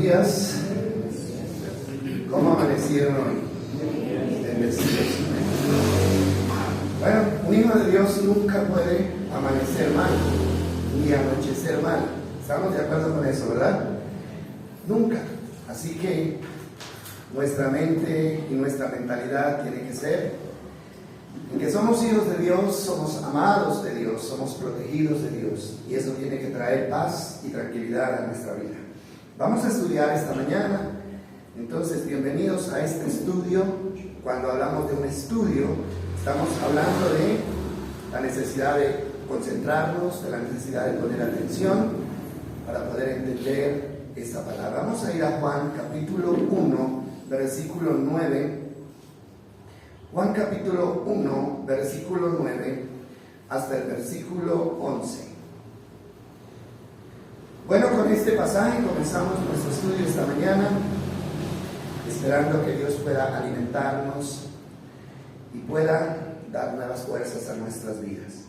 días. ¿Cómo amanecieron hoy? Bendecidos. Bueno, un hijo de Dios nunca puede amanecer mal, ni anochecer mal. ¿Estamos de acuerdo con eso, verdad? Nunca. Así que nuestra mente y nuestra mentalidad tiene que ser en que somos hijos de Dios, somos amados de Dios, somos protegidos de Dios, y eso tiene que traer paz y tranquilidad a nuestra vida. Vamos a estudiar esta mañana. Entonces, bienvenidos a este estudio. Cuando hablamos de un estudio, estamos hablando de la necesidad de concentrarnos, de la necesidad de poner atención para poder entender esta palabra. Vamos a ir a Juan capítulo 1, versículo 9. Juan capítulo 1, versículo 9 hasta el versículo 11. Bueno, con este pasaje comenzamos nuestro estudio esta mañana, esperando que Dios pueda alimentarnos y pueda dar nuevas fuerzas a nuestras vidas.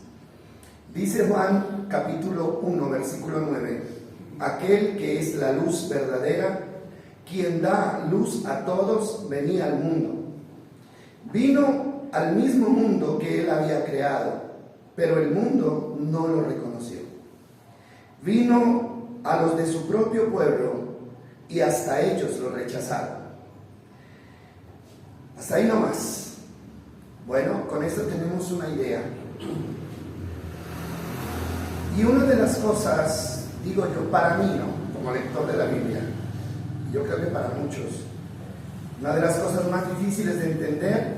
Dice Juan capítulo 1, versículo 9: aquel que es la luz verdadera, quien da luz a todos, venía al mundo. Vino al mismo mundo que él había creado, pero el mundo no lo reconoció. Vino a los de su propio pueblo y hasta ellos lo rechazaron. Hasta ahí nomás. Bueno, con esto tenemos una idea. Y una de las cosas, digo yo, para mí, ¿no?, como lector de la Biblia, yo creo que para muchos, una de las cosas más difíciles de entender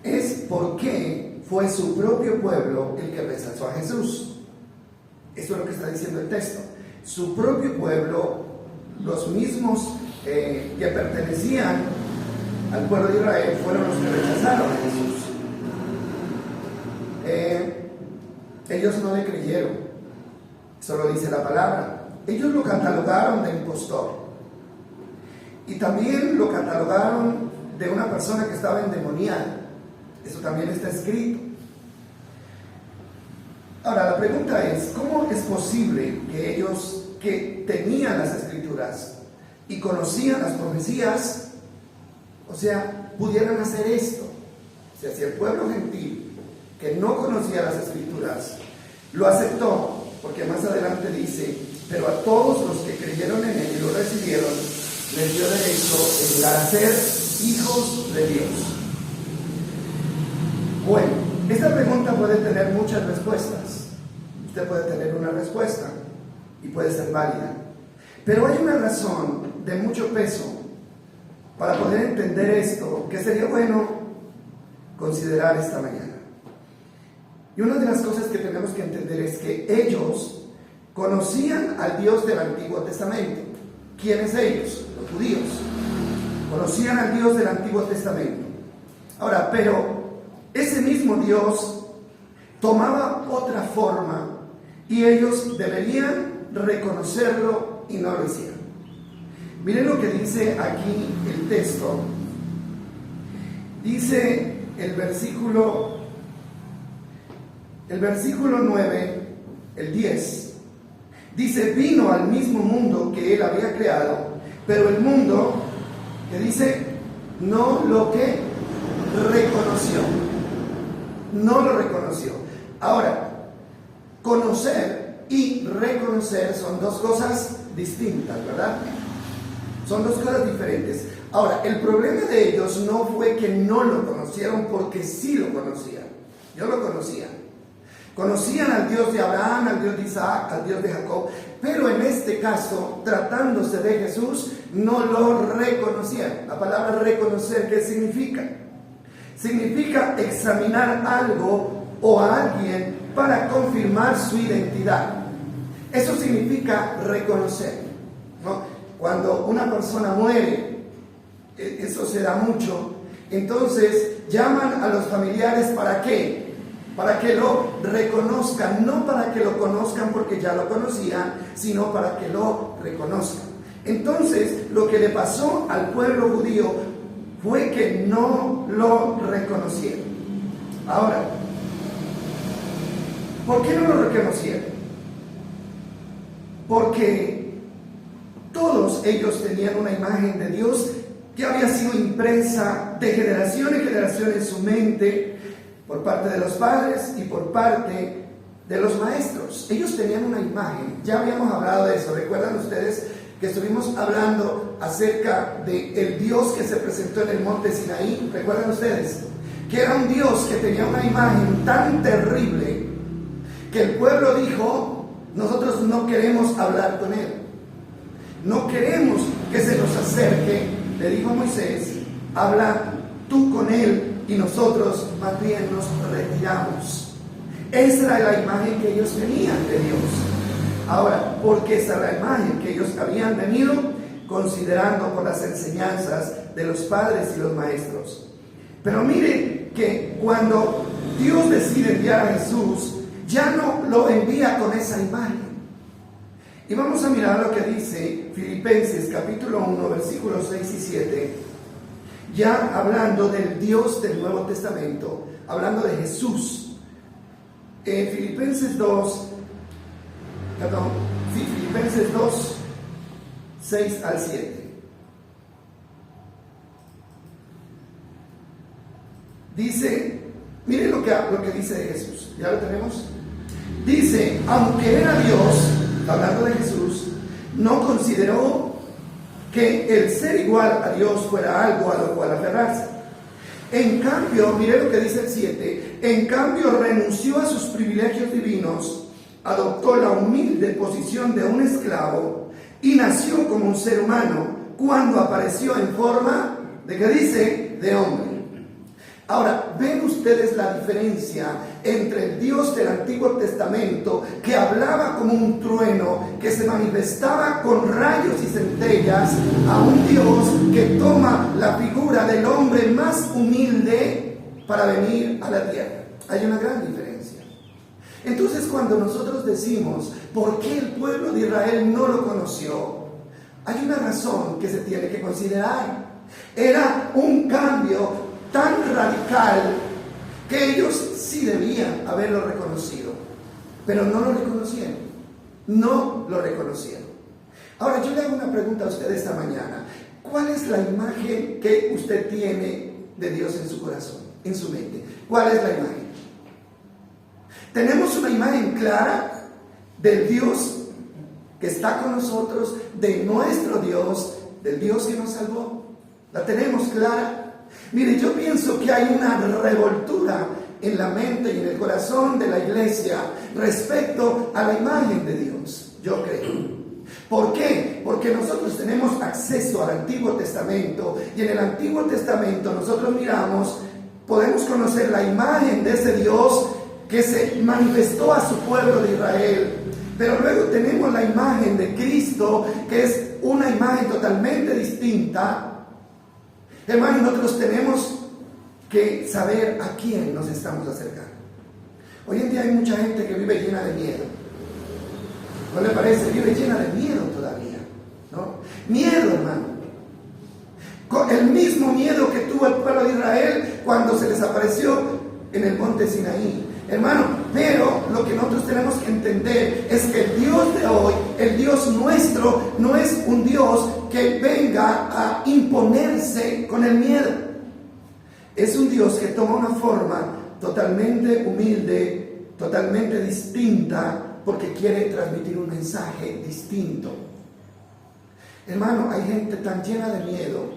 es por qué fue su propio pueblo el que rechazó a Jesús. Eso es lo que está diciendo el texto. Su propio pueblo, los mismos que pertenecían al pueblo de Israel, fueron los que rechazaron a Jesús. Ellos no le creyeron. Eso lo dice la palabra. Ellos lo catalogaron de impostor. Y también lo catalogaron de una persona que estaba endemoniada. Eso también está escrito. Ahora, la pregunta es, ¿cómo es posible que ellos, que tenían las escrituras y conocían las profecías, pudieran hacer esto? O sea, si el pueblo gentil, que no conocía las escrituras, lo aceptó, porque más adelante dice: pero a todos los que creyeron en él y lo recibieron, les dio derecho de llegar a ser hijos de Dios. Bueno, esta pregunta puede tener muchas respuestas. Usted puede tener una respuesta y puede ser válida, pero hay una razón de mucho peso para poder entender esto que sería bueno considerar esta mañana. Y una de las cosas que tenemos que entender es que ellos conocían al Dios del Antiguo Testamento. ¿Quiénes ellos? Los judíos. Conocían al Dios del Antiguo Testamento. Ahora, pero ese mismo Dios tomaba otra forma y ellos deberían reconocerlo y no lo hicieron. Miren lo que dice aquí el texto. Dice el versículo 9, el 10. Dice: vino al mismo mundo que él había creado, pero el mundo, que dice, no lo que reconoció. No lo reconoció. Ahora, conocer y reconocer son dos cosas distintas, ¿verdad? Son dos cosas diferentes. Ahora, el problema de ellos no fue que no lo conocieron, porque sí lo conocían. Yo lo conocía. Conocían al Dios de Abraham, al Dios de Isaac, al Dios de Jacob, pero en este caso, tratándose de Jesús, no lo reconocían. La palabra reconocer, ¿qué significa? Significa examinar algo o a alguien para confirmar su identidad. Eso significa reconocer, ¿no? Cuando una persona muere, eso se da mucho, entonces llaman a los familiares, ¿para qué? Para que lo reconozcan, no para que lo conozcan porque ya lo conocían, sino para que lo reconozcan. Entonces, lo que le pasó al pueblo judío fue que no lo reconocieron. Ahora, ¿por qué no lo reconocieron? Porque todo todos ellos tenían una imagen de Dios que había sido impresa de generación en generación en su mente por parte de los padres y por parte de los maestros. Ellos tenían una imagen, ya habíamos hablado de eso, ¿recuerdan ustedes que estuvimos hablando acerca del Dios que se presentó en el monte Sinaí? ¿Recuerdan ustedes? Que era un Dios que tenía una imagen tan terrible que el pueblo dijo: nosotros no queremos hablar con él, no queremos que se nos acerque. Le dijo a Moisés: habla tú con él y nosotros más bien nos retiramos. Esa era la imagen que ellos tenían de Dios. Ahora, porque esa era la imagen que ellos habían venido considerando por las enseñanzas de los padres y los maestros. Pero mire que cuando Dios decide enviar a Jesús, ya no lo envía con esa imagen. Y vamos a mirar lo que dice Filipenses capítulo 1, versículos 6 y 7, ya hablando del Dios del Nuevo Testamento, hablando de Jesús. Filipenses 2, Filipenses 2, 6 al 7. Dice, miren lo que dice de Jesús, ¿ya lo tenemos? Dice: aunque era Dios, hablando de Jesús, no consideró que el ser igual a Dios fuera algo a lo cual aferrarse. En cambio, mire lo que dice el 7, en cambio renunció a sus privilegios divinos, adoptó la humilde posición de un esclavo y nació como un ser humano cuando apareció en forma, ¿de qué dice? De hombre. Ahora, ¿ven ustedes la diferencia entre el Dios del Antiguo Testamento, que hablaba como un trueno, que se manifestaba con rayos y centellas, a un Dios que toma la figura del hombre más humilde para venir a la tierra? Hay una gran diferencia. Entonces, cuando nosotros decimos, ¿por qué el pueblo de Israel no lo conoció?, hay una razón que se tiene que considerar. Era un cambio tan radical que ellos sí debían haberlo reconocido, pero no lo reconocieron. No lo reconocieron. Ahora, yo le hago una pregunta a usted esta mañana. ¿Cuál es la imagen que usted tiene de Dios en su corazón, en su mente? ¿Cuál es la imagen? Tenemos una imagen clara del Dios que está con nosotros, de nuestro Dios, del Dios que nos salvó. ¿La tenemos clara? Mire, yo pienso que hay una revoltura en la mente y en el corazón de la iglesia respecto a la imagen de Dios, yo creo. ¿Por qué? Porque nosotros tenemos acceso al Antiguo Testamento, y en el Antiguo Testamento nosotros miramos, podemos conocer la imagen de ese Dios que se manifestó a su pueblo de Israel. Pero luego tenemos la imagen de Cristo, que es una imagen totalmente distinta. Hermanos, nosotros tenemos que saber a quién nos estamos acercando. Hoy en día hay mucha gente que vive llena de miedo. ¿No le parece? Vive llena de miedo todavía, ¿no? Miedo, hermano. El mismo miedo que tuvo el pueblo de Israel cuando se les apareció en el monte Sinaí. Hermano, pero lo que nosotros tenemos que entender es que el Dios de hoy, el Dios nuestro, no es un Dios que venga a imponerse con el miedo. Es un Dios que toma una forma totalmente humilde, totalmente distinta, porque quiere transmitir un mensaje distinto. Hermano, hay gente tan llena de miedo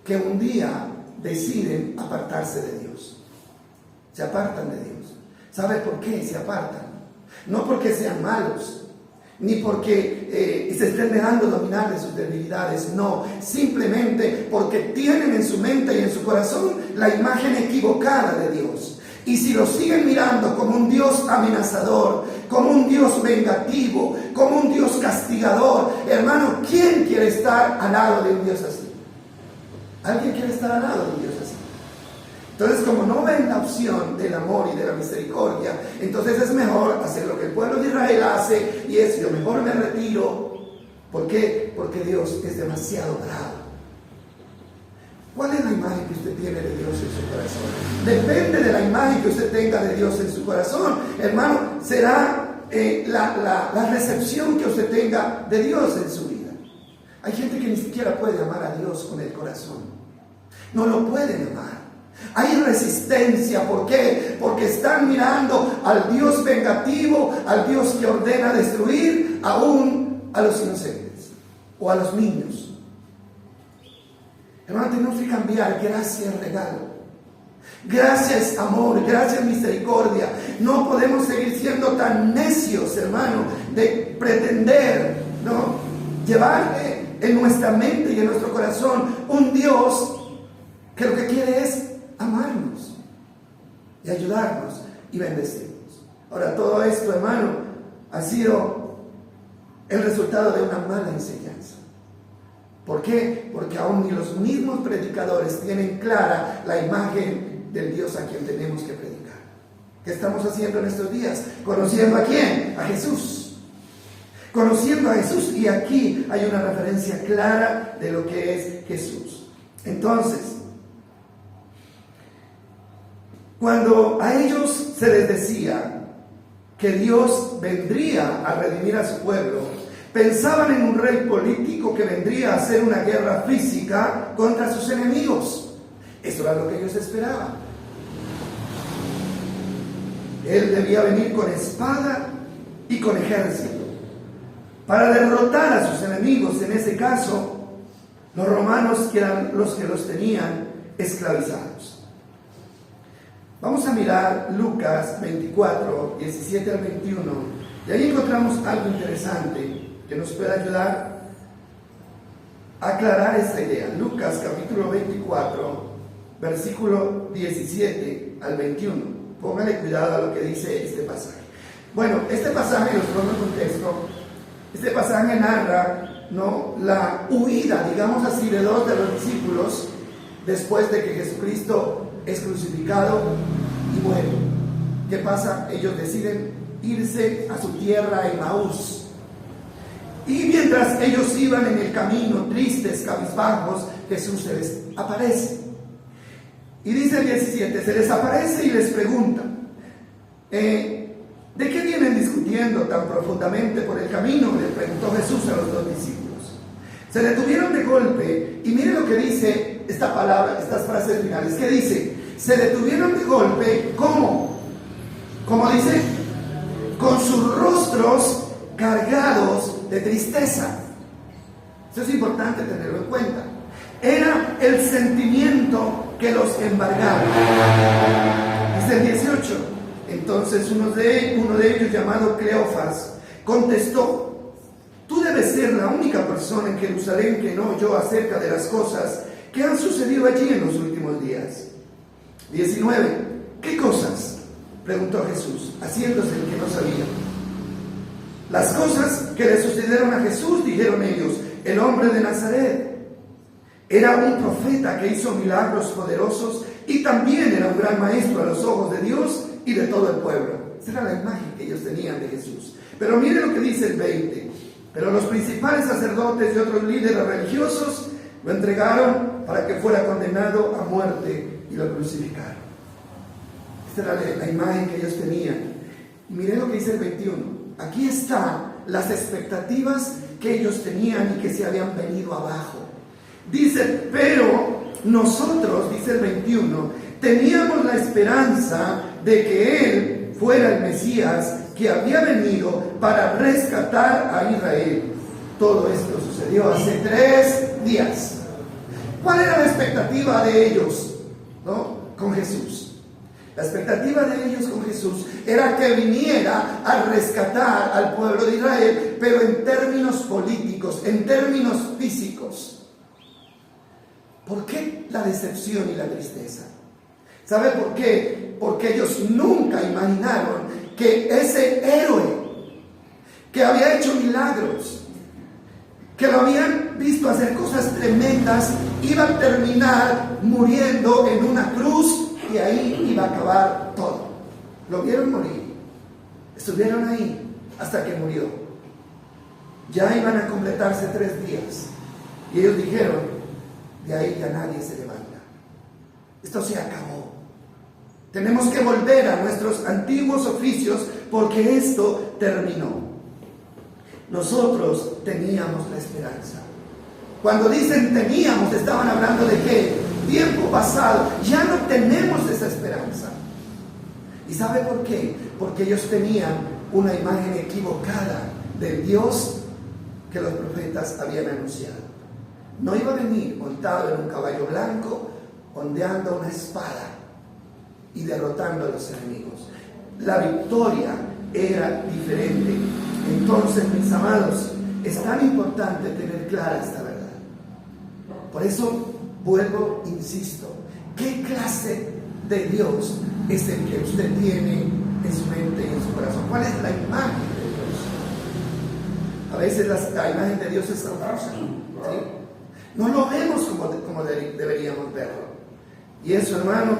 que un día deciden apartarse de Dios. Se apartan de Dios. ¿Sabe por qué se apartan? No porque sean malos, ni porque se estén dejando dominar de sus debilidades, no, simplemente porque tienen en su mente y en su corazón la imagen equivocada de Dios. Y si lo siguen mirando como un Dios amenazador, como un Dios vengativo, como un Dios castigador, hermano, ¿quién quiere estar al lado de un Dios así? ¿Alguien quiere estar al lado de un Dios así? Entonces, como no ven la opción del amor y de la misericordia, entonces es mejor hacer lo que el pueblo de Israel hace, y es: yo mejor me retiro. ¿Por qué? Porque Dios es demasiado bravo. ¿Cuál es la imagen que usted tiene de Dios en su corazón? Depende de la imagen que usted tenga de Dios en su corazón, hermano, será la recepción que usted tenga de Dios en su vida. Hay gente que ni siquiera puede amar a Dios con el corazón. No lo pueden amar. Hay resistencia. ¿Por qué? Porque están mirando al Dios vengativo, al Dios que ordena destruir aún a los inocentes o a los niños. Hermano, tenemos que cambiar. Gracia es regalo. Gracia es amor, gracia es misericordia. No podemos seguir siendo tan necios, hermano, de pretender, ¿no?, llevar en nuestra mente y en nuestro corazón un Dios que lo que quiere es amarnos y ayudarnos y bendecirnos. Ahora, todo esto, hermano, ha sido el resultado de una mala enseñanza. ¿Por qué? Porque aún ni los mismos predicadores tienen clara la imagen del Dios a quien tenemos que predicar. ¿Qué estamos haciendo en estos días? ¿Conociendo a quién? A Jesús. Conociendo a Jesús, y aquí hay una referencia clara de lo que es Jesús. Entonces, cuando a ellos se les decía que Dios vendría a redimir a su pueblo, pensaban en un rey político que vendría a hacer una guerra física contra sus enemigos. Eso era lo que ellos esperaban. Él debía venir con espada y con ejército para derrotar a sus enemigos. En ese caso, los romanos, que eran los que los tenían esclavizados. Vamos a mirar Lucas 24, 17 al 21. Y ahí encontramos algo interesante que nos puede ayudar a aclarar esta idea. Lucas capítulo 24, versículo 17 al 21. Póngale cuidado a lo que dice este pasaje. Bueno, este pasaje, los pongo en contexto. Este pasaje narra, ¿no?, la huida, digamos así, de dos de los discípulos después de que Jesucristo es crucificado y muere. ¿Qué pasa? Ellos deciden irse a su tierra, Emaús. Y mientras ellos iban en el camino, tristes, cabizbajos, Jesús se les aparece. Y dice el 17, se les aparece y les pregunta, ¿de qué vienen discutiendo tan profundamente por el camino?, le preguntó Jesús a los dos discípulos. Se detuvieron de golpe, y miren lo que dice esta palabra, estas frases finales. ¿Qué dice? Se detuvieron de golpe, ¿cómo? ¿Cómo dice? Con sus rostros cargados de tristeza. Eso es importante tenerlo en cuenta. Era el sentimiento que los embargaba. Dice el 18. Entonces uno de ellos, llamado Cleofas, contestó: tú debes ser la única persona en Jerusalén que no oyó acerca de las cosas que han sucedido allí en los últimos días. 19. ¿Qué cosas?, preguntó Jesús, haciéndose el que no sabía. Las cosas que le sucedieron a Jesús, dijeron ellos. El hombre de Nazaret era un profeta que hizo milagros poderosos y también era un gran maestro a los ojos de Dios y de todo el pueblo. Esa era la imagen que ellos tenían de Jesús. Pero mire lo que dice el 20. Pero los principales sacerdotes y otros líderes religiosos lo entregaron para que fuera condenado a muerte y lo crucificaron. Esta era la imagen que ellos tenían. Y miren lo que dice el 21. Aquí están las expectativas que ellos tenían y que se habían venido abajo. Dice, pero nosotros, dice el 21, teníamos la esperanza de que Él fuera el Mesías que había venido para rescatar a Israel. Todo esto sucedió hace 3 días. ¿Cuál era la expectativa de ellos, ¿no?, con Jesús? La expectativa de ellos con Jesús era que viniera a rescatar al pueblo de Israel, pero en términos políticos, en términos físicos. ¿Por qué la decepción y la tristeza? ¿Sabe por qué? Porque ellos nunca imaginaron que ese héroe que había hecho milagros, que lo habían visto hacer cosas tremendas, iba a terminar muriendo en una cruz. Y ahí iba a acabar todo. Lo vieron morir. Estuvieron ahí hasta que murió. Ya iban a completarse 3 días. Y ellos dijeron, de ahí ya nadie se levanta. Esto se acabó. Tenemos que volver a nuestros antiguos oficios porque esto terminó. Nosotros teníamos la esperanza. Cuando dicen teníamos, estaban hablando de qué? Tiempo pasado. Ya no tenemos esa esperanza. ¿Y sabe por qué? Porque ellos tenían una imagen equivocada del Dios que los profetas habían anunciado. No iba a venir montado en un caballo blanco, ondeando una espada y derrotando a los enemigos. La victoria era diferente. Entonces, mis amados, es tan importante tener clara esta verdad. Por eso vuelvo, insisto, ¿qué clase de Dios es el que usted tiene en su mente y en su corazón? ¿Cuál es la imagen de Dios? A veces la imagen de Dios es confusa, ¿sí? No lo vemos como deberíamos verlo. Y eso, hermano,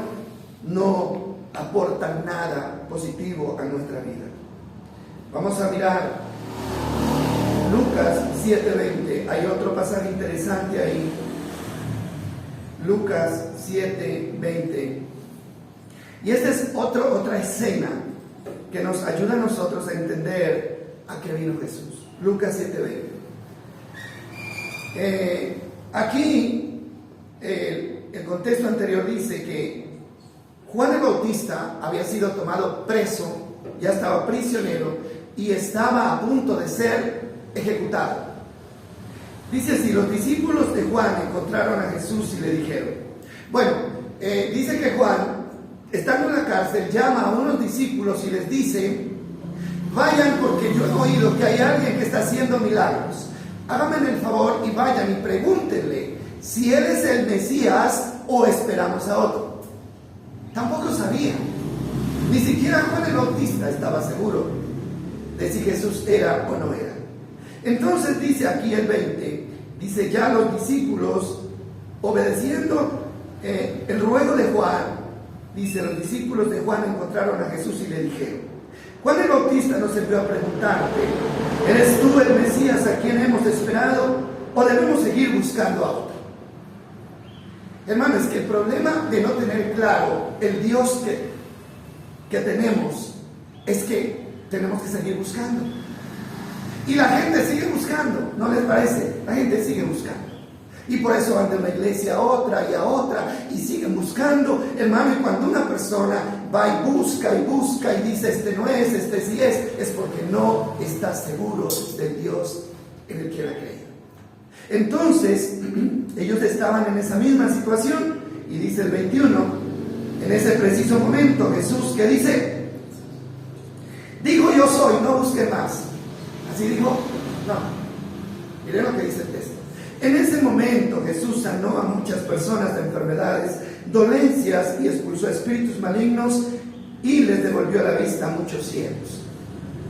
no aporta nada positivo a nuestra vida. Vamos a mirar Lucas 7:20. Hay otro pasaje interesante ahí. Lucas 7:20. Y esta es otra escena que nos ayuda a nosotros a entender a qué vino Jesús. Lucas 7:20. Aquí el contexto anterior dice que Juan el Bautista había sido tomado preso, ya estaba prisionero y estaba a punto de ser ejecutado. Dice así: los discípulos de Juan encontraron a Jesús y le dijeron, dice que Juan, estando en la cárcel, llama a unos discípulos y les dice: vayan, porque yo he oído que hay alguien que está haciendo milagros. Háganme el favor y vayan y pregúntenle si él es el Mesías o esperamos a otro. Tampoco sabían, ni siquiera Juan el Bautista estaba seguro de si Jesús era o no era. Entonces dice aquí el 20, dice: ya los discípulos, obedeciendo el ruego de Juan, dice, los discípulos de Juan encontraron a Jesús y le dijeron: Juan el Bautista nos envió a preguntarte, ¿eres tú el Mesías a quien hemos esperado o debemos seguir buscando a otro? Hermano, es que el problema de no tener claro el Dios que tenemos es que tenemos que seguir buscando. Y la gente sigue buscando, ¿no les parece? La gente sigue buscando. Y por eso van de una iglesia a otra y siguen buscando, hermano. Y cuando una persona va y busca y dice: este no es, este sí es porque no está seguro del Dios en el que ha creído. Entonces, ellos estaban en esa misma situación, y dice el 21, en ese preciso momento, Jesús, ¿qué dice? Digo: yo soy, no busque más. Así dijo, no. Miren lo que dice el texto. En ese momento Jesús sanó a muchas personas de enfermedades, dolencias, y expulsó espíritus malignos y les devolvió la vista a muchos ciegos.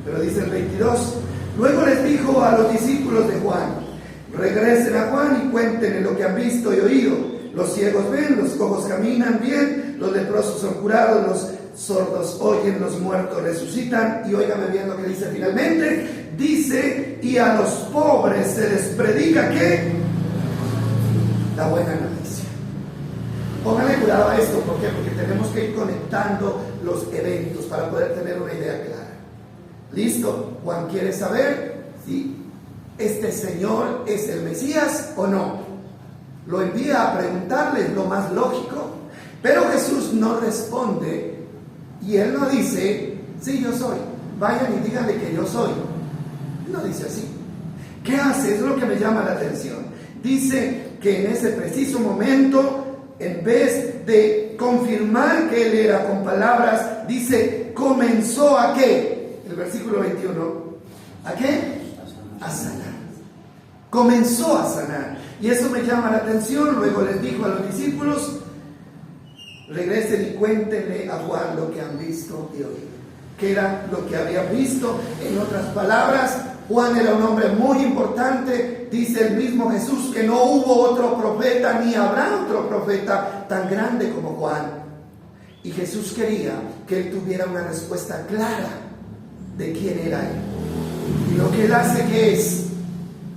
Pero dice el 22, luego les dijo a los discípulos de Juan: regresen a Juan y cuéntenle lo que han visto y oído. Los ciegos ven, los cojos caminan bien, los leprosos son curados, los sordos oyen, los muertos resucitan. Y óigame bien lo que dice finalmente. Dice: y a los pobres se les predica ¿qué? La buena noticia. Pónganle cuidado a esto. ¿Por qué? Porque tenemos que ir conectando los eventos para poder tener una idea clara. ¿Listo? Juan quiere saber si este Señor es el Mesías o no. Lo envía a preguntarles lo más lógico. Pero Jesús no responde. Y él no dice: sí, yo soy. Vayan y díganle que yo soy. No dice así. ¿Qué hace? Es lo que me llama la atención. Dice que en ese preciso momento, en vez de confirmar que él era con palabras, dice: comenzó ¿a qué? El versículo 21. ¿A qué? A sanar. Comenzó a sanar. Y eso me llama la atención. Luego les dijo a los discípulos: regresen y cuéntenle a Juan lo que han visto y oído. ¿Qué era lo que habían visto? En otras palabras, Juan era un hombre muy importante. Dice el mismo Jesús que no hubo otro profeta, ni habrá otro profeta tan grande como Juan. Y Jesús quería que él tuviera una respuesta clara de quién era él. Y lo que él hace, que es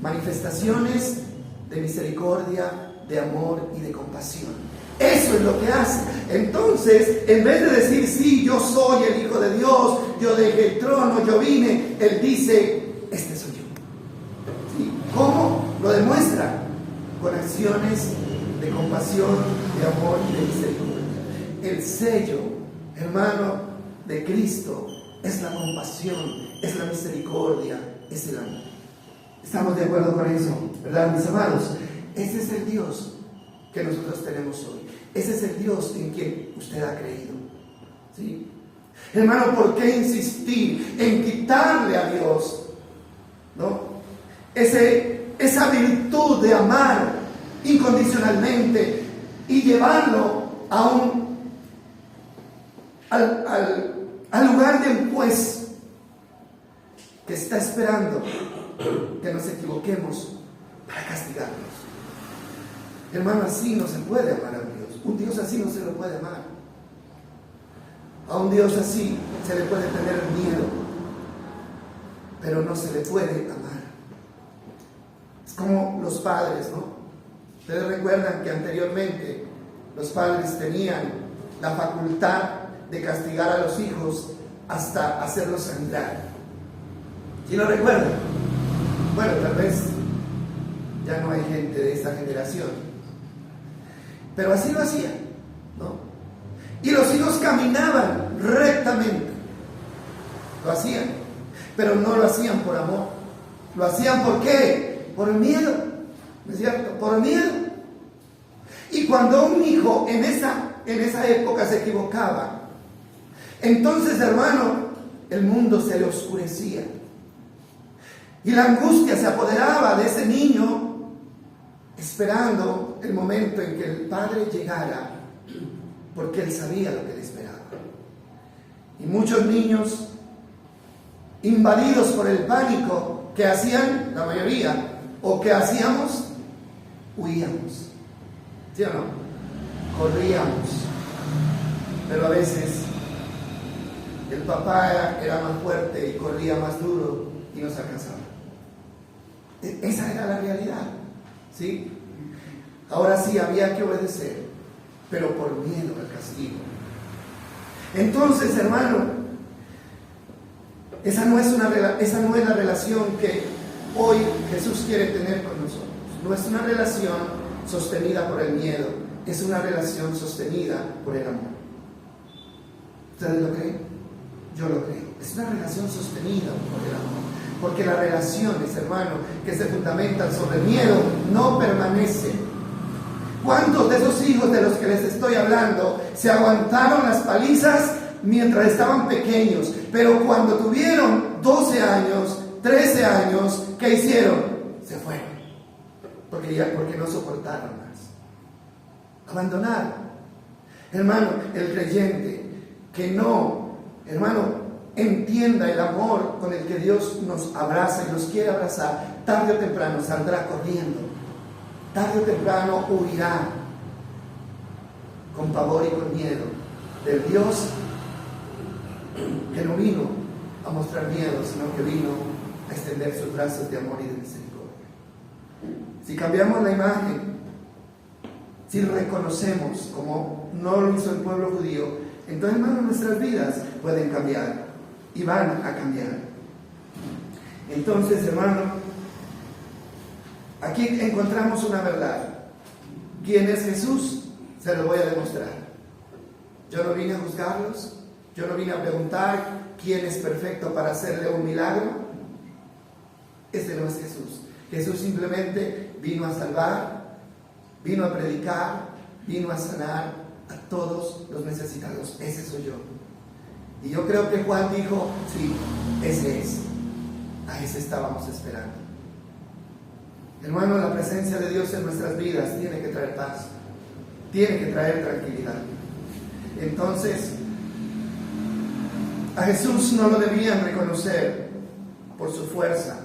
manifestaciones de misericordia, de amor y de compasión. Eso es lo que hace. Entonces, en vez de decir: sí, yo soy el Hijo de Dios, yo dejé el trono, yo vine, él dice: este soy yo. ¿Sí? ¿Cómo? Lo demuestra con acciones de compasión, de amor y de misericordia. El sello, hermano, de Cristo es la compasión, es la misericordia, es el amor. ¿Estamos de acuerdo con eso? ¿Verdad, mis amados? Ese es el Dios que nosotros tenemos hoy. Ese es el Dios en quien usted ha creído. ¿Sí? Hermano, ¿por qué insistir en quitarle a Dios, ¿no?, esa virtud de amar incondicionalmente y llevarlo al lugar de un juez que está esperando que nos equivoquemos para castigarnos? Hermano, así no se puede amar a Dios. Un Dios así no se lo puede amar. A un Dios así se le puede tener miedo, pero no se le puede amar. Es como los padres, ¿no? Ustedes recuerdan que anteriormente los padres tenían la facultad de castigar a los hijos hasta hacerlos sangrar. ¿Sí lo recuerdan? Bueno, tal vez ya no hay gente de esa generación, pero así lo hacían, ¿no? Y los hijos caminaban rectamente. Lo hacían, pero no lo hacían por amor. Lo hacían ¿por qué? Por miedo, ¿no es cierto? Por miedo. Y cuando un hijo en esa época se equivocaba, entonces, hermano, el mundo se le oscurecía. Y la angustia se apoderaba de ese niño, esperando el momento en que el padre llegara, porque él sabía lo que le esperaba. Y muchos niños, invadidos por el pánico, ¿qué hacían? La mayoría, o ¿qué hacíamos? Huíamos. ¿Sí o no? Corríamos. Pero a veces el papá era más fuerte y corría más duro y nos alcanzaba. Esa era la realidad, ¿sí? Ahora sí había que obedecer, pero por miedo al castigo. Entonces, hermano, esa no es la relación que hoy Jesús quiere tener con nosotros. No es una relación sostenida por el miedo, es una relación sostenida por el amor. ¿Ustedes lo creen? Yo lo creo. Es una relación sostenida por el amor. Porque las relaciones, hermano, que se fundamentan sobre el miedo, no permanecen. ¿Cuántos de esos hijos de los que les estoy hablando se aguantaron las palizas mientras estaban pequeños? Pero cuando tuvieron 12 años, 13 años, ¿qué hicieron? Se fueron. Porque no soportaron más. Abandonaron. Hermano, el creyente que no, hermano, entienda el amor con el que Dios nos abraza y nos quiere abrazar, tarde o temprano saldrá corriendo, tarde o temprano huirá con pavor y con miedo del Dios que no vino a mostrar miedo, sino que vino a extender sus brazos de amor y de misericordia. Si cambiamos la imagen, si reconocemos como no lo hizo el pueblo judío, entonces, hermano, nuestras vidas pueden cambiar y van a cambiar. Entonces, hermano, aquí encontramos una verdad. ¿Quién es Jesús? Se lo voy a demostrar. Yo no vine a juzgarlos, yo no vine a preguntar quién es perfecto para hacerle un milagro. Ese no es Jesús. Jesús simplemente vino a salvar, vino a predicar, vino a sanar a todos los necesitados. Ese soy yo. Y yo creo que Juan dijo, sí, ese es. A ese estábamos esperando. Hermano, la presencia de Dios en nuestras vidas tiene que traer paz, tiene que traer tranquilidad. Entonces, a Jesús no lo debían reconocer por su fuerza.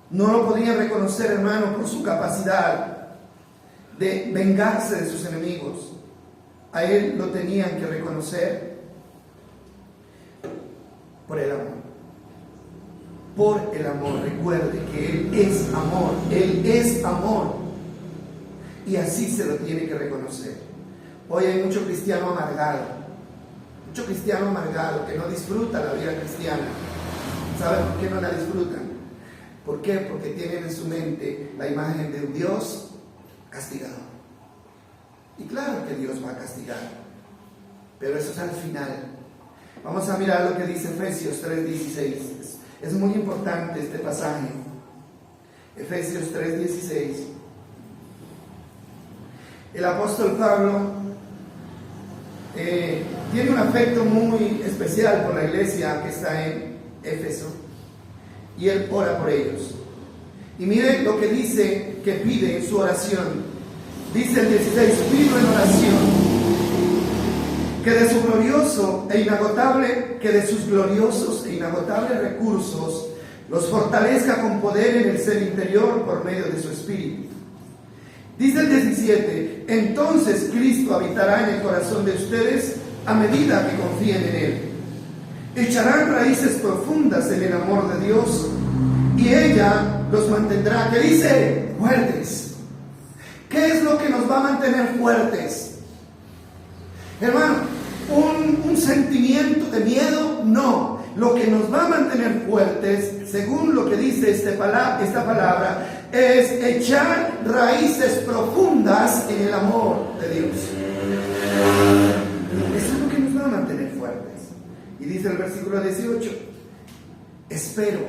No lo podían reconocer, hermano, por su capacidad de vengarse de sus enemigos. A Él lo tenían que reconocer por el amor. Por el amor. Recuerde que Él es amor. Él es amor. Y así se lo tiene que reconocer. Hoy hay mucho cristiano amargado. Mucho cristiano amargado que no disfruta la vida cristiana. ¿Saben por qué no la disfrutan? ¿Por qué? Porque tienen en su mente la imagen de un Dios castigador. Y claro que Dios va a castigar, pero eso es al final. Vamos a mirar lo que dice Efesios 3:16. Es muy importante este pasaje. Efesios 3:16. El apóstol Pablo tiene un afecto muy especial por la iglesia que está en Éfeso, y él ora por ellos. Y mire lo que dice, que pide en su oración. Dice el 16: pido en oración que de sus gloriosos e inagotables recursos los fortalezca con poder en el ser interior por medio de su espíritu. Dice el 17: entonces Cristo habitará en el corazón de ustedes a medida que confíen en Él. Echarán raíces profundas en el amor de Dios y ella los mantendrá, ¿qué dice? Fuertes. ¿Qué es lo que nos va a mantener fuertes? Hermano, un sentimiento de miedo, no. Lo que nos va a mantener fuertes, según lo que dice esta palabra, es echar raíces profundas en el amor de Dios. Eso es lo que nos va a mantener fuertes. Y dice el versículo 18: espero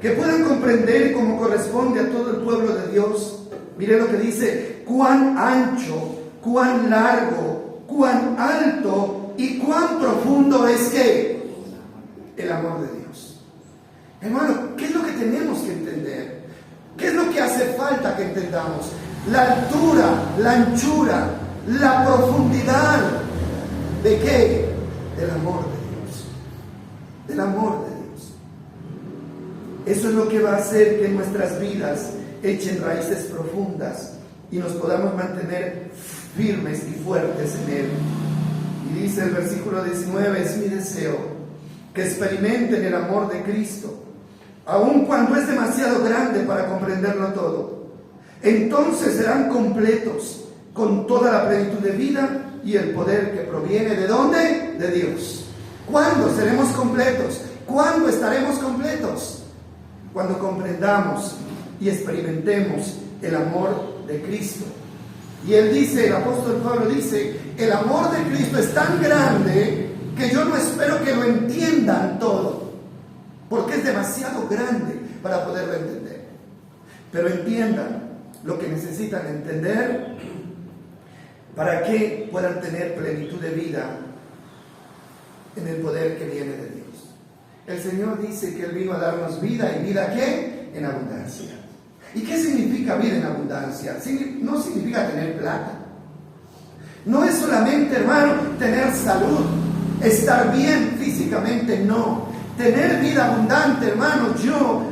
que puedan comprender como corresponde a todo el pueblo de Dios. Mire lo que dice: cuán ancho, cuán largo, cuán alto y cuán profundo es que el amor de Dios. Hermano, ¿qué es lo que tenemos que entender? ¿Qué es lo que hace falta que entendamos? La altura, la anchura, la profundidad ¿de qué? Del amor de Dios. Del amor de Dios. Eso es lo que va a hacer que nuestras vidas echen raíces profundas y nos podamos mantener firmes y fuertes en Él. Y dice el versículo 19: es mi deseo que experimenten el amor de Cristo, aun cuando es demasiado grande para comprenderlo todo. Entonces serán completos con toda la plenitud de vida y el poder que proviene ¿de dónde? De Dios. ¿Cuándo seremos completos? ¿Cuándo estaremos completos? Cuando comprendamos y experimentemos el amor de Cristo. Y él dice, el apóstol Pablo dice: el amor de Cristo es tan grande que yo no espero que lo entiendan todo, porque es demasiado grande para poderlo entender. Pero entiendan lo que necesitan entender para que puedan tener plenitud de vida en el poder que viene de Dios. El Señor dice que Él vino a darnos vida, y vida ¿qué? En abundancia. ¿Y qué significa vida en abundancia? No significa tener plata. No es solamente, hermano, tener salud, estar bien físicamente, no. Tener vida abundante, hermano, yo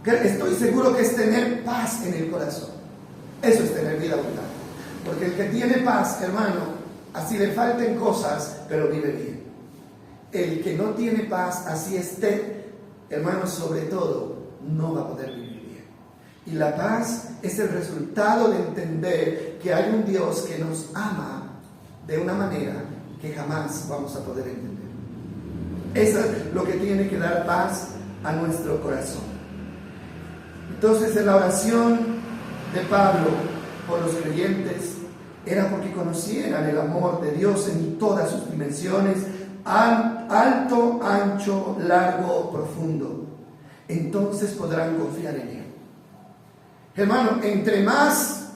estoy seguro que es tener paz en el corazón. Eso es tener vida abundante. Porque el que tiene paz, hermano, así le falten cosas, pero vive bien. El que no tiene paz, así esté, hermano, sobre todo, no va a poder vivir bien. Y la paz es el resultado de entender que hay un Dios que nos ama de una manera que jamás vamos a poder entender. Eso es lo que tiene que dar paz a nuestro corazón. Entonces, en la oración de Pablo por los creyentes era porque conocieran el amor de Dios en todas sus dimensiones, alto, ancho, largo, profundo. Entonces podrán confiar en Él. Hermano, entre más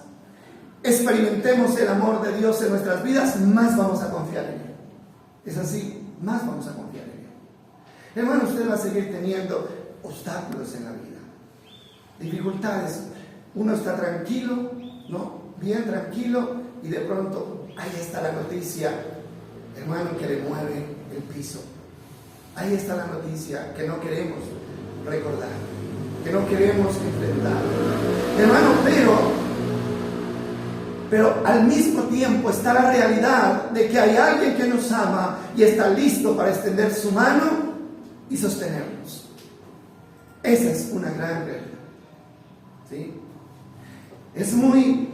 experimentemos el amor de Dios en nuestras vidas, más vamos a confiar en Él. Es así, más vamos a confiar en Él. Hermano, usted va a seguir teniendo obstáculos en la vida, dificultades. Uno está tranquilo, ¿no? Bien tranquilo, y de pronto ahí está la noticia, hermano, que le mueve el piso. Ahí está la noticia que no queremos recordar, que no queremos enfrentar. Hermano, pero al mismo tiempo está la realidad de que hay alguien que nos ama y está listo para extender su mano y sostenernos. Esa es una gran realidad. ¿Sí? Es muy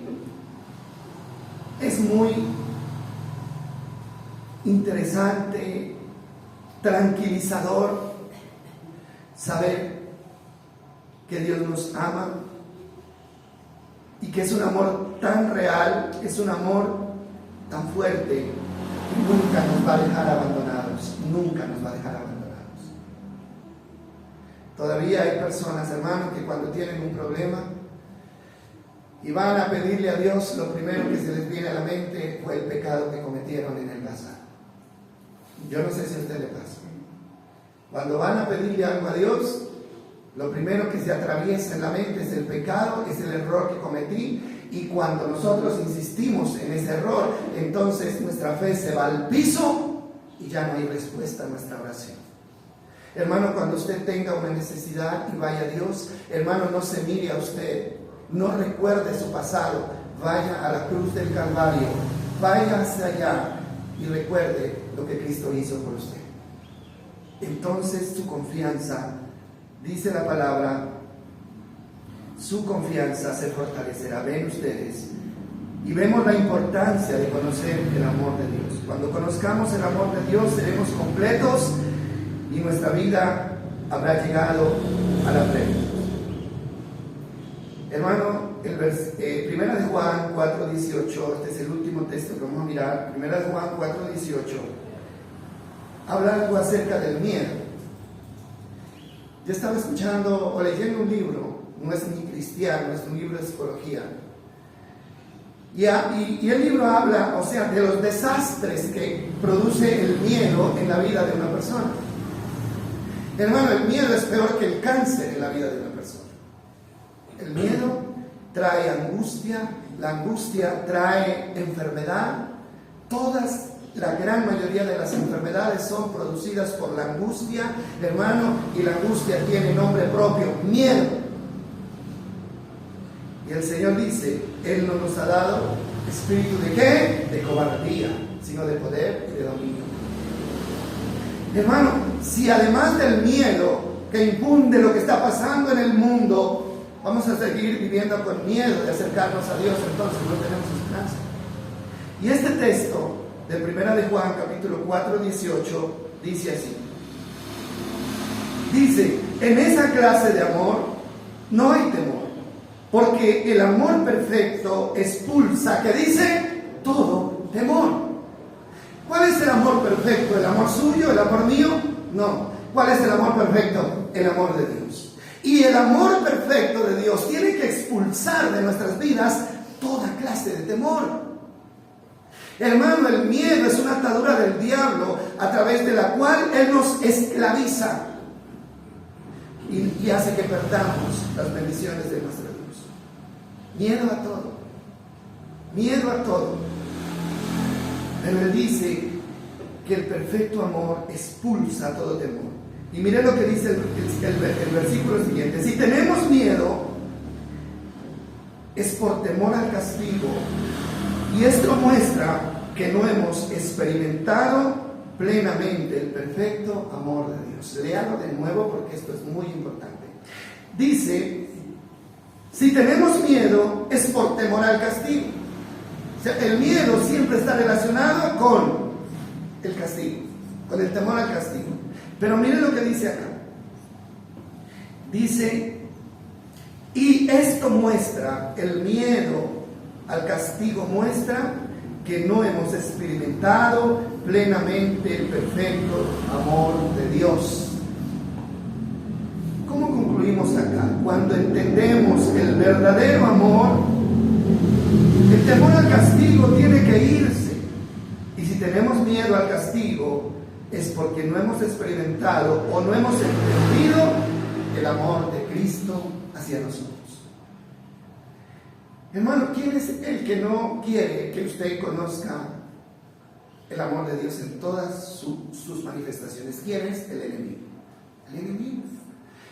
interesante, tranquilizador saber que Dios nos ama y que es un amor tan real, es un amor tan fuerte que nunca nos va a dejar abandonados, nunca nos va a dejar abandonados. Todavía hay personas, hermanos, que cuando tienen un problema y van a pedirle a Dios, lo primero que se les viene a la mente fue el pecado que cometieron en el pasado. Yo no sé si a usted le pasa. Cuando van a pedirle algo a Dios, lo primero que se atraviesa en la mente es el pecado, es el error que cometí, y cuando nosotros insistimos en ese error, entonces nuestra fe se va al piso y ya no hay respuesta a nuestra oración. Hermano, cuando usted tenga una necesidad y vaya a Dios, hermano, no se mire a usted, no recuerde su pasado, vaya a la cruz del Calvario, vaya hacia allá y recuerde lo que Cristo hizo por usted. Entonces su confianza, dice la palabra, su confianza se fortalecerá. Ven ustedes, y vemos la importancia de conocer el amor de Dios. Cuando conozcamos el amor de Dios, seremos completos y nuestra vida habrá llegado a la plenitud. Hermano, Primera de Juan 4:18, este es el último texto que vamos a mirar. Primera de Juan 4:18 habla algo acerca del miedo. Yo estaba escuchando o leyendo un libro, no es ni cristiano, es un libro de psicología. Y el libro habla, o sea, de los desastres que produce el miedo en la vida de una persona. Hermano, el miedo es peor que el cáncer en la vida de una persona. El miedo trae angustia, la angustia trae enfermedad. La gran mayoría de las enfermedades son producidas por la angustia, hermano, y la angustia tiene nombre propio, miedo. Y el Señor dice, Él no nos ha dado espíritu de ¿qué? De cobardía, sino de poder y de dominio. Hermano, si además del miedo que impunde lo que está pasando en el mundo, vamos a seguir viviendo con miedo de acercarnos a Dios, entonces no tenemos esperanza. Y este texto de Primera de Juan, capítulo 4:18, dice así. Dice, en esa clase de amor no hay temor, porque el amor perfecto expulsa, ¿qué dice? Todo temor. ¿Cuál es el amor perfecto? ¿El amor suyo? ¿El amor mío? No. ¿Cuál es el amor perfecto? El amor de Dios. Y el amor perfecto de Dios tiene que expulsar de nuestras vidas toda clase de temor. Hermano, el miedo es una atadura del diablo a través de la cual Él nos esclaviza y hace que perdamos las bendiciones de nuestro Dios. Miedo a todo. Miedo a todo. Pero Él dice que el perfecto amor expulsa todo temor. Y mire lo que dice el versículo siguiente. Si tenemos miedo, es por temor al castigo. Y esto muestra que no hemos experimentado plenamente el perfecto amor de Dios. Léalo de nuevo porque esto es muy importante. Dice, si tenemos miedo, es por temor al castigo. O sea, el miedo siempre está relacionado con el castigo, con el temor al castigo. Pero miren lo que dice acá. Dice, y esto muestra, el miedo al castigo muestra que no hemos experimentado plenamente el perfecto amor de Dios. ¿Cómo concluimos acá? Cuando entendemos el verdadero amor, el temor al castigo tiene que irse. Y si tenemos miedo al castigo, es porque no hemos experimentado o no hemos entendido el amor de Cristo hacia nosotros. Hermano, ¿quién es el que no quiere que usted conozca el amor de Dios en todas sus manifestaciones? ¿Quién es? El enemigo. El enemigo.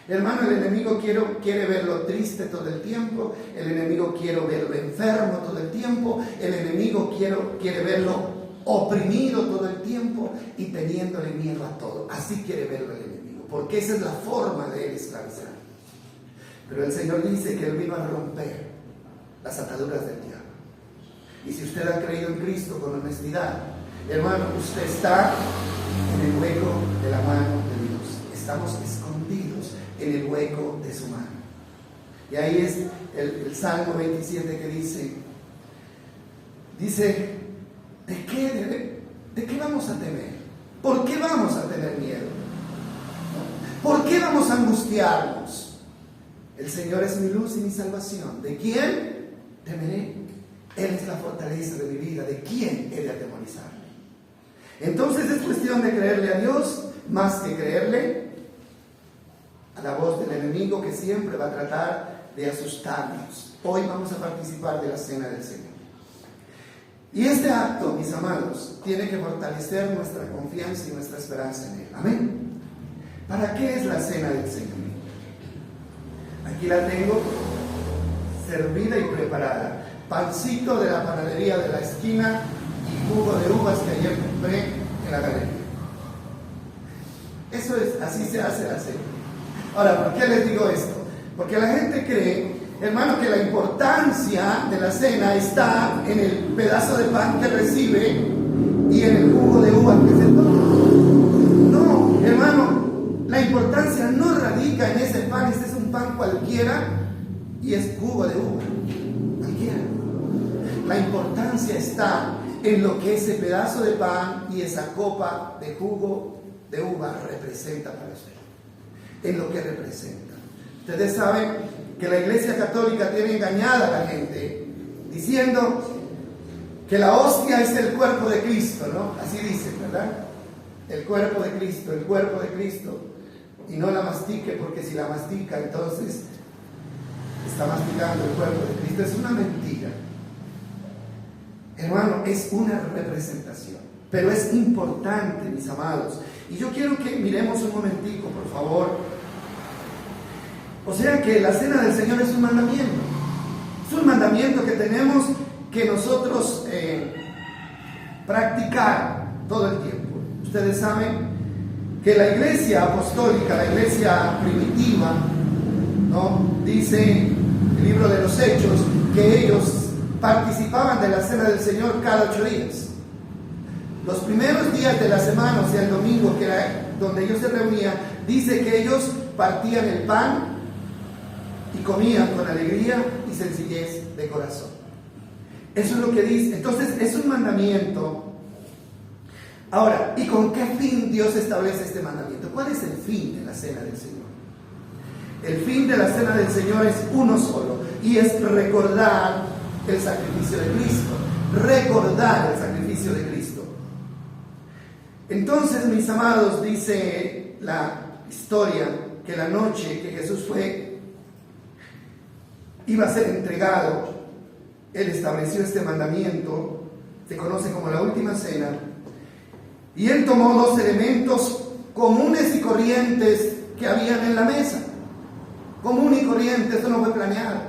Hermano, el enemigo quiere verlo triste todo el tiempo, el enemigo quiere verlo enfermo todo el tiempo, el enemigo quiere verlo oprimido todo el tiempo y teniéndole miedo a todo. Así quiere verlo el enemigo, porque esa es la forma de él esclavizar. Pero el Señor dice que Él vino a romper las ataduras del diablo. Y si usted ha creído en Cristo con honestidad, hermano, usted está en el hueco de la mano de Dios. Estamos escondidos en el hueco de su mano. Y ahí es el Salmo 27 que dice, ¿de qué vamos a temer? ¿Por qué vamos a tener miedo? ¿Por qué vamos a angustiarnos? El Señor es mi luz y mi salvación. ¿De quién temeré? Él es la fortaleza de mi vida. ¿De quién he de atemorizarme? Entonces es cuestión de creerle a Dios más que creerle a la voz del enemigo que siempre va a tratar de asustarnos. Hoy vamos a participar de la cena del Señor. Y este acto, mis amados, tiene que fortalecer nuestra confianza y nuestra esperanza en Él. Amén. ¿Para qué es la cena del Señor? Aquí la tengo servida y preparada. Pancito de la panadería de la esquina y jugo de uvas que ayer compré en la galería. Eso es, así se hace la cena. Ahora, ¿por qué les digo esto? Porque la gente cree, hermano, que la importancia de la cena está en el pedazo de pan que recibe y en el jugo de uvas que se toma. No, hermano, la importancia no radica en ese pan. Este es un pan cualquiera y es jugo de uva. Cualquiera. La importancia está en lo que ese pedazo de pan y esa copa de jugo de uva representa para usted. En lo que representa. Ustedes saben que la Iglesia Católica tiene engañada a la gente diciendo que la hostia es el cuerpo de Cristo, ¿no? Así dicen, ¿verdad? El cuerpo de Cristo, el cuerpo de Cristo. Y no la mastique, porque si la mastica, entonces está masticando el cuerpo de Cristo. Es una mentira. Hermano, es una representación. Pero es importante, mis amados. Y yo quiero que miremos un momentico, por favor. O sea que la cena del Señor es un mandamiento. Es un mandamiento que tenemos que nosotros practicar todo el tiempo. Ustedes saben que la iglesia apostólica, la iglesia primitiva, ¿no? Dice el libro de los Hechos que ellos participaban de la cena del Señor cada 8 días. Los primeros días de la semana, o sea el domingo, que era donde ellos se reunían, dice que ellos partían el pan y comían con alegría y sencillez de corazón. Eso es lo que dice. Entonces es un mandamiento. Ahora, ¿y con qué fin Dios establece este mandamiento? ¿Cuál es el fin de la cena del Señor? El fin de la cena del Señor es uno solo, y es recordar el sacrificio de Cristo. Recordar el sacrificio de Cristo. Entonces, mis amados, dice la historia que la noche que Jesús iba a ser entregado, Él estableció este mandamiento, se conoce como la última cena, y Él tomó 2 elementos comunes y corrientes que habían en la mesa. Común y corriente, esto no fue planeado,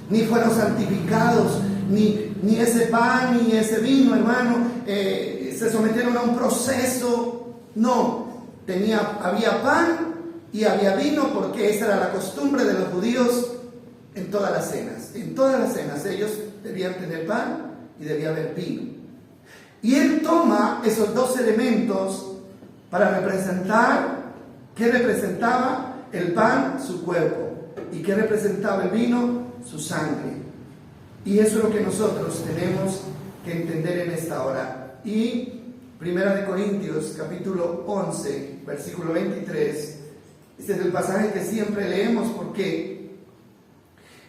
ni fueron santificados, ni ese pan, ni ese vino, hermano, se sometieron a un proceso. No, había pan y había vino, porque esa era la costumbre de los judíos en todas las cenas. En todas las cenas ellos debían tener pan y debía haber vino. Y Él toma esos 2 elementos para representar. ¿Qué representaba? El pan, su cuerpo. ¿Y qué representaba el vino? Su sangre. Y eso es lo que nosotros tenemos que entender en esta hora. Y 1 Corintios capítulo 11, versículo 23. Este es el pasaje que siempre leemos, porque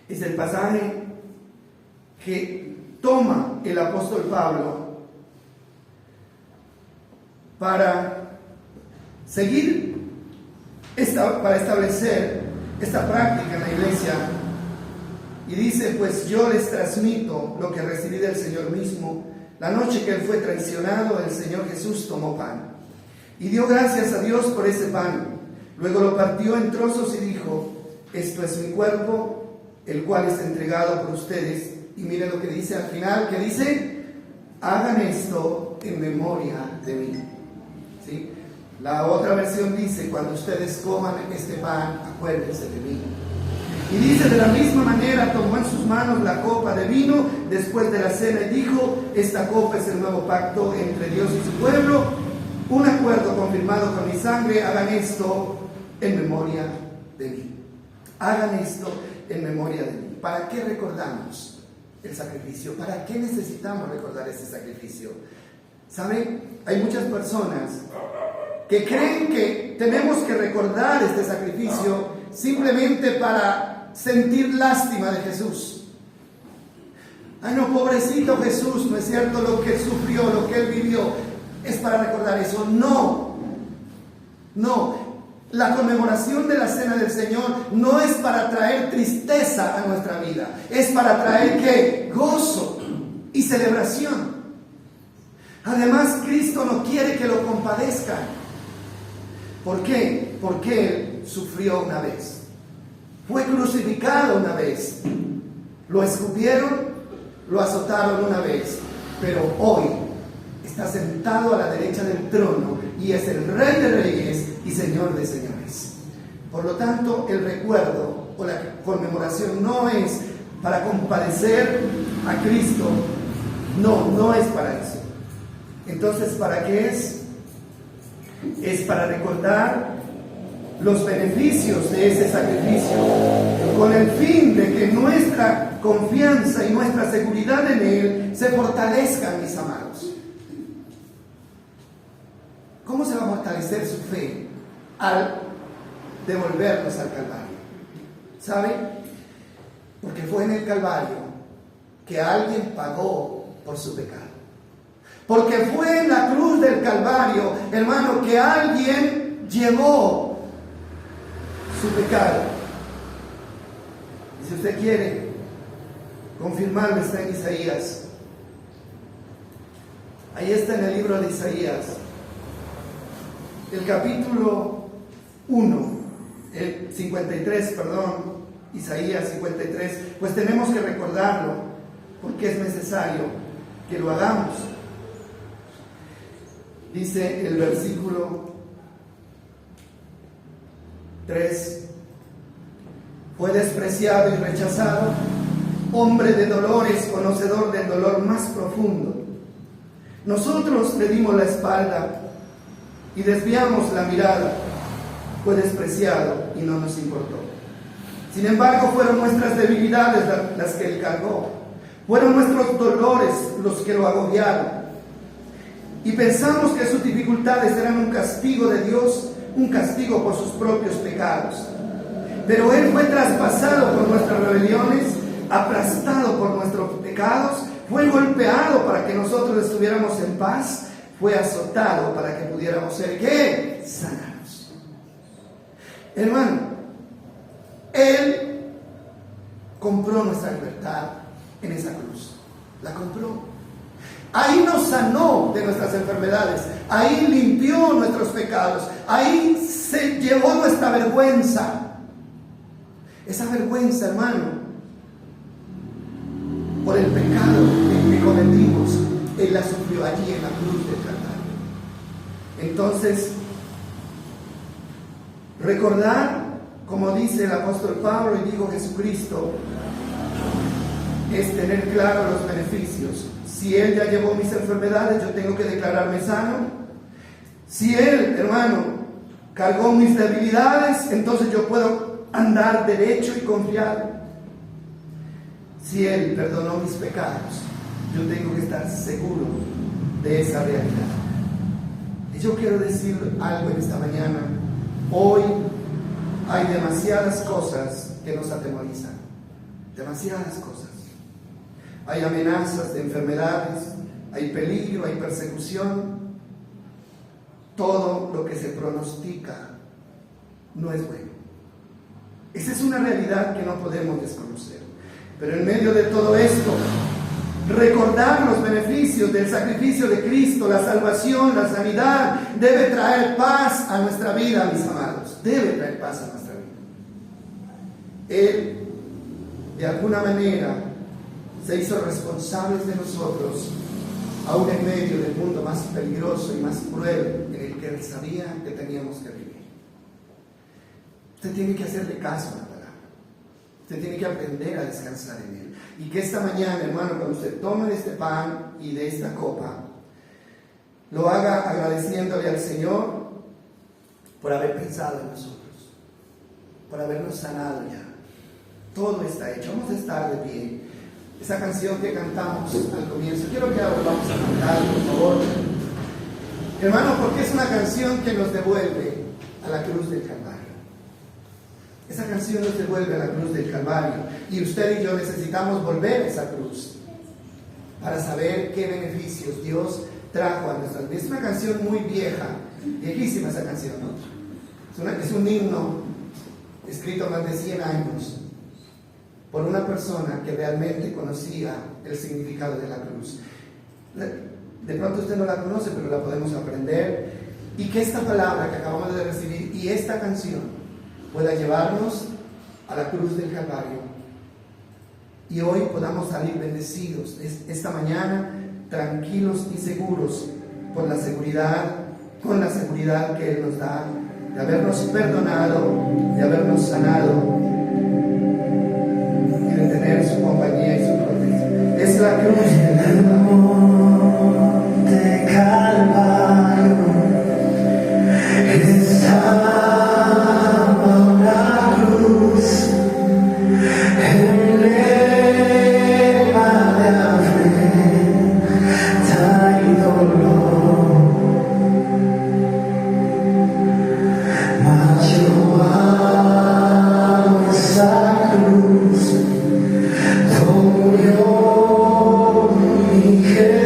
es el pasaje que toma el apóstol Pablo para para establecer esta práctica en la iglesia. Y dice: pues yo les transmito lo que recibí del Señor mismo. La noche que Él fue traicionado, el Señor Jesús tomó pan y dio gracias a Dios por ese pan. Luego lo partió en trozos y dijo: esto es mi cuerpo, el cual es entregado por ustedes. Y miren lo que dice al final, que dice: hagan esto en memoria de mí. ¿Sí? La otra versión dice: cuando ustedes coman este pan, acuérdense de mí. Y dice: de la misma manera tomó en sus manos la copa de vino después de la cena y dijo: esta copa es el nuevo pacto entre Dios y su pueblo, un acuerdo confirmado con mi sangre. Hagan esto en memoria de mí. Hagan esto en memoria de mí. ¿Para qué recordamos el sacrificio? ¿Para qué necesitamos recordar este sacrificio? ¿Saben? Hay muchas personas que creen que tenemos que recordar este sacrificio simplemente para sentir lástima de Jesús. Ay, no, pobrecito Jesús, ¿no es cierto? Lo que él sufrió, lo que él vivió, es para recordar eso. No, no. La conmemoración de la Cena del Señor no es para traer tristeza a nuestra vida, es para traer ¿qué? Gozo y celebración. Además, Cristo no quiere que lo compadezcan. ¿Por qué? Porque Él sufrió una vez, fue crucificado una vez, lo escupieron, lo azotaron una vez, pero hoy está sentado a la derecha del trono y es el Rey de Reyes y Señor de Señores. Por lo tanto, el recuerdo o la conmemoración no es para compadecer a Cristo, no es para eso. Entonces, ¿para qué es? Es para recordar los beneficios de ese sacrificio, con el fin de que nuestra confianza y nuestra seguridad en Él se fortalezcan, mis amados. ¿Cómo se va a fortalecer su fe al devolvernos al Calvario? ¿Sabe? Porque fue en el Calvario que alguien pagó por su pecado. Porque fue en la cruz del Calvario, hermano, que alguien llevó su pecado. Y si usted quiere confirmarlo, está en Isaías. Ahí está en el libro de Isaías, el capítulo 1, el 53, Isaías 53. Pues tenemos que recordarlo, porque es necesario que lo hagamos. Dice el versículo 3: fue despreciado y rechazado, hombre de dolores, conocedor del dolor más profundo. Nosotros le dimos la espalda y desviamos la mirada. Fue despreciado y no nos importó. Sin embargo, fueron nuestras debilidades las que él cargó. Fueron nuestros dolores los que lo agobiaron. Y pensamos que sus dificultades eran un castigo de Dios, un castigo por sus propios pecados. Pero Él fue traspasado por nuestras rebeliones, aplastado por nuestros pecados, fue golpeado para que nosotros estuviéramos en paz, fue azotado para que pudiéramos ser, ¿qué? Sanados. Hermano, Él compró nuestra libertad en esa cruz. La compró. Ahí nos sanó de nuestras enfermedades, ahí limpió nuestros pecados, ahí se llevó nuestra vergüenza. Esa vergüenza, hermano, por el pecado que cometimos, Él la sufrió allí en la cruz del Calvario. Entonces, recordar, como dice el apóstol Pablo y dijo Jesucristo, es tener claro los beneficios. Si Él ya llevó mis enfermedades, yo tengo que declararme sano. Si Él, hermano, cargó mis debilidades, entonces yo puedo andar derecho y confiado. Si Él perdonó mis pecados, yo tengo que estar seguro de esa realidad. Y yo quiero decir algo en esta mañana. Hoy hay demasiadas cosas que nos atemorizan. Demasiadas cosas. Hay amenazas de enfermedades, hay peligro, hay persecución. Todo lo que se pronostica no es bueno. Esa es una realidad que no podemos desconocer. Pero en medio de todo esto, recordar los beneficios del sacrificio de Cristo, la salvación, la sanidad, debe traer paz a nuestra vida, mis amados. Debe traer paz a nuestra vida. Él, de alguna manera, se hizo responsable de nosotros, aún en medio del mundo más peligroso y más cruel en el que Él sabía que teníamos que vivir. Usted tiene que hacerle caso a la palabra. Usted tiene que aprender a descansar en Él. Y que esta mañana, hermano, cuando usted tome de este pan y de esta copa, lo haga agradeciéndole al Señor por haber pensado en nosotros, por habernos sanado ya, Todo está hecho. Vamos a estar de pie. Esa canción que cantamos al comienzo, quiero que ahora vamos a cantar, por favor. Hermano, porque es una canción que nos devuelve a la cruz del Calvario. Esa canción nos devuelve a la cruz del Calvario. Y usted y yo necesitamos volver a esa cruz para saber qué beneficios Dios trajo a nuestras vidas. Es una canción muy vieja, viejísima esa canción, ¿no? Es un himno escrito más de 100 años por una persona que realmente conocía el significado de la cruz. De pronto usted no la conoce, pero la podemos aprender, y que esta palabra que acabamos de recibir y esta canción pueda llevarnos a la cruz del Calvario, y hoy podamos salir bendecidos esta mañana, tranquilos y seguros por la seguridad, con la seguridad que Él nos da, de habernos perdonado, de habernos sanado y de tener su compañía y su protección. Es la cruz del monte Calvario, estaba una cruz, emblema de afrenta y dolor. Mas yo amo esa cruz, donde murió mi Jesús.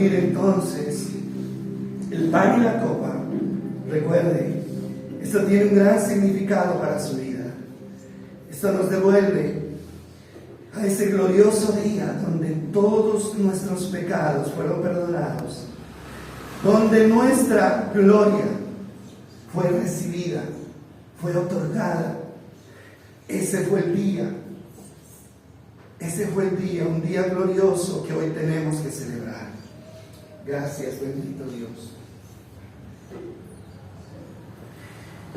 partir entonces el pan y la copa, recuerde, esto tiene un gran significado para su vida. Esto nos devuelve a ese glorioso día donde todos nuestros pecados fueron perdonados, donde nuestra gloria fue recibida, fue otorgada. Ese fue el día, un día glorioso que hoy tenemos que celebrar. Gracias, bendito Dios.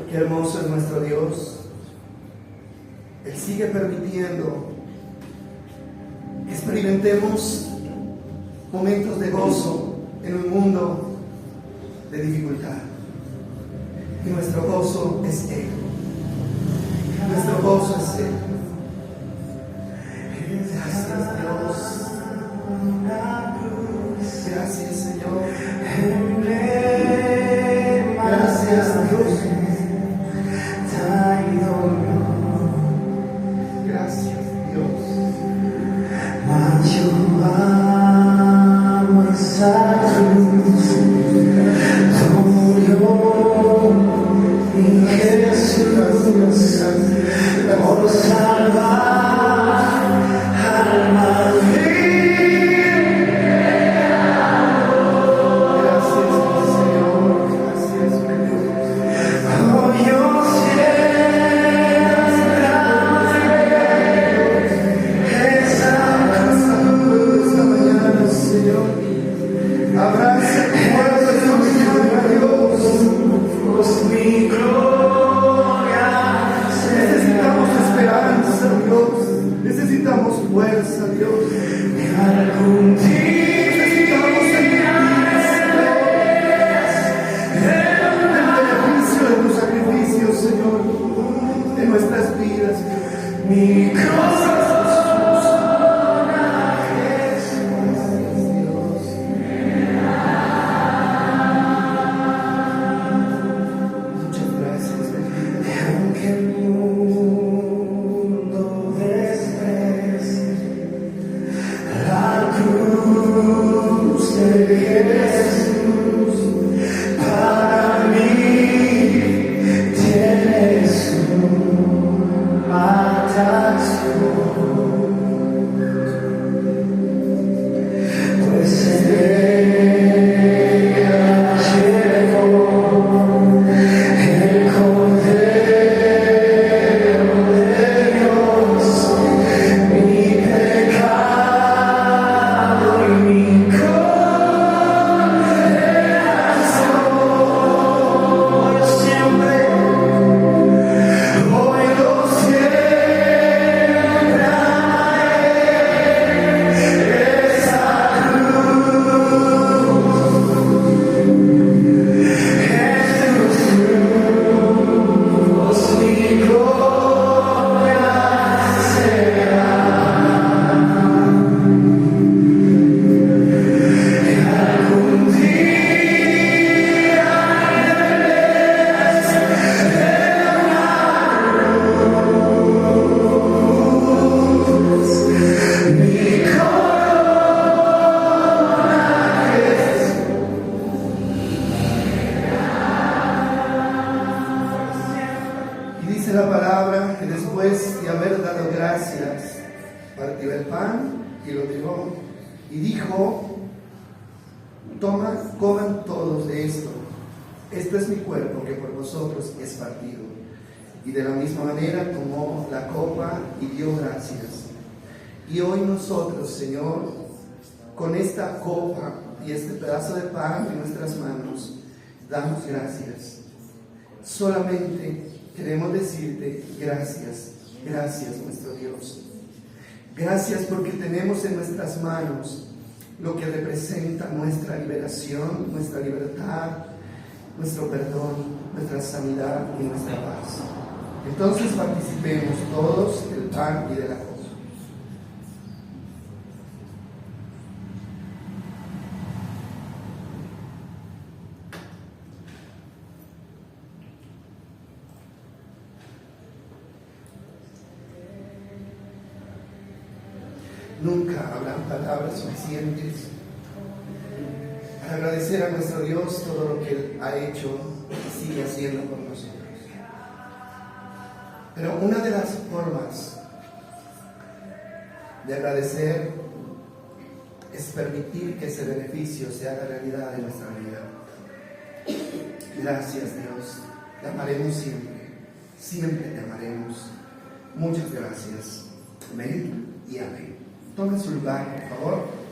Qué hermoso es nuestro Dios. Él sigue permitiendo que experimentemos momentos de gozo en un mundo de dificultad. Y nuestro gozo es Él. Nuestro gozo es Él. Gracias, Dios. Gracias, Señor. Gracias, Dios. Gracias, Dios. Yo amo esa cruz, murió mi Jesús por salvar almas vidas. Gracias, Señor. Gracias, Dios. Oh, yo Señor, abraza tu pueblo esta mañana, Dios. mi gloria. Necesitamos esperanza, Dios. Necesitamos fuerza, Dios. Algún día Necesitamos sentir, Señor, el beneficio de tu sacrificio, Señor, en nuestras vidas, Dios. mi gloria. La palabra que después de haber dado gracias, partió el pan y lo dio y dijo: coman todos de esto, este es mi cuerpo que por vosotros es partido. Y de la misma manera tomó la copa y dio gracias. Y hoy nosotros, Señor, con esta copa y este pedazo de pan en nuestras manos, damos gracias. Solamente queremos decirte gracias, gracias nuestro Dios. Gracias porque tenemos en nuestras manos lo que representa nuestra liberación, nuestra libertad, nuestro perdón, nuestra sanidad y nuestra paz. Entonces participemos todos del pan y de la copa. Nunca habrán palabras suficientes para agradecer a nuestro Dios todo lo que Él ha hecho y sigue haciendo por nosotros. Pero una de las formas de agradecer es permitir que ese beneficio se haga realidad en nuestra vida. Gracias, Dios. Te amaremos siempre. Siempre te amaremos. Muchas gracias. Amén y amén. Tomen su lugar, por favor.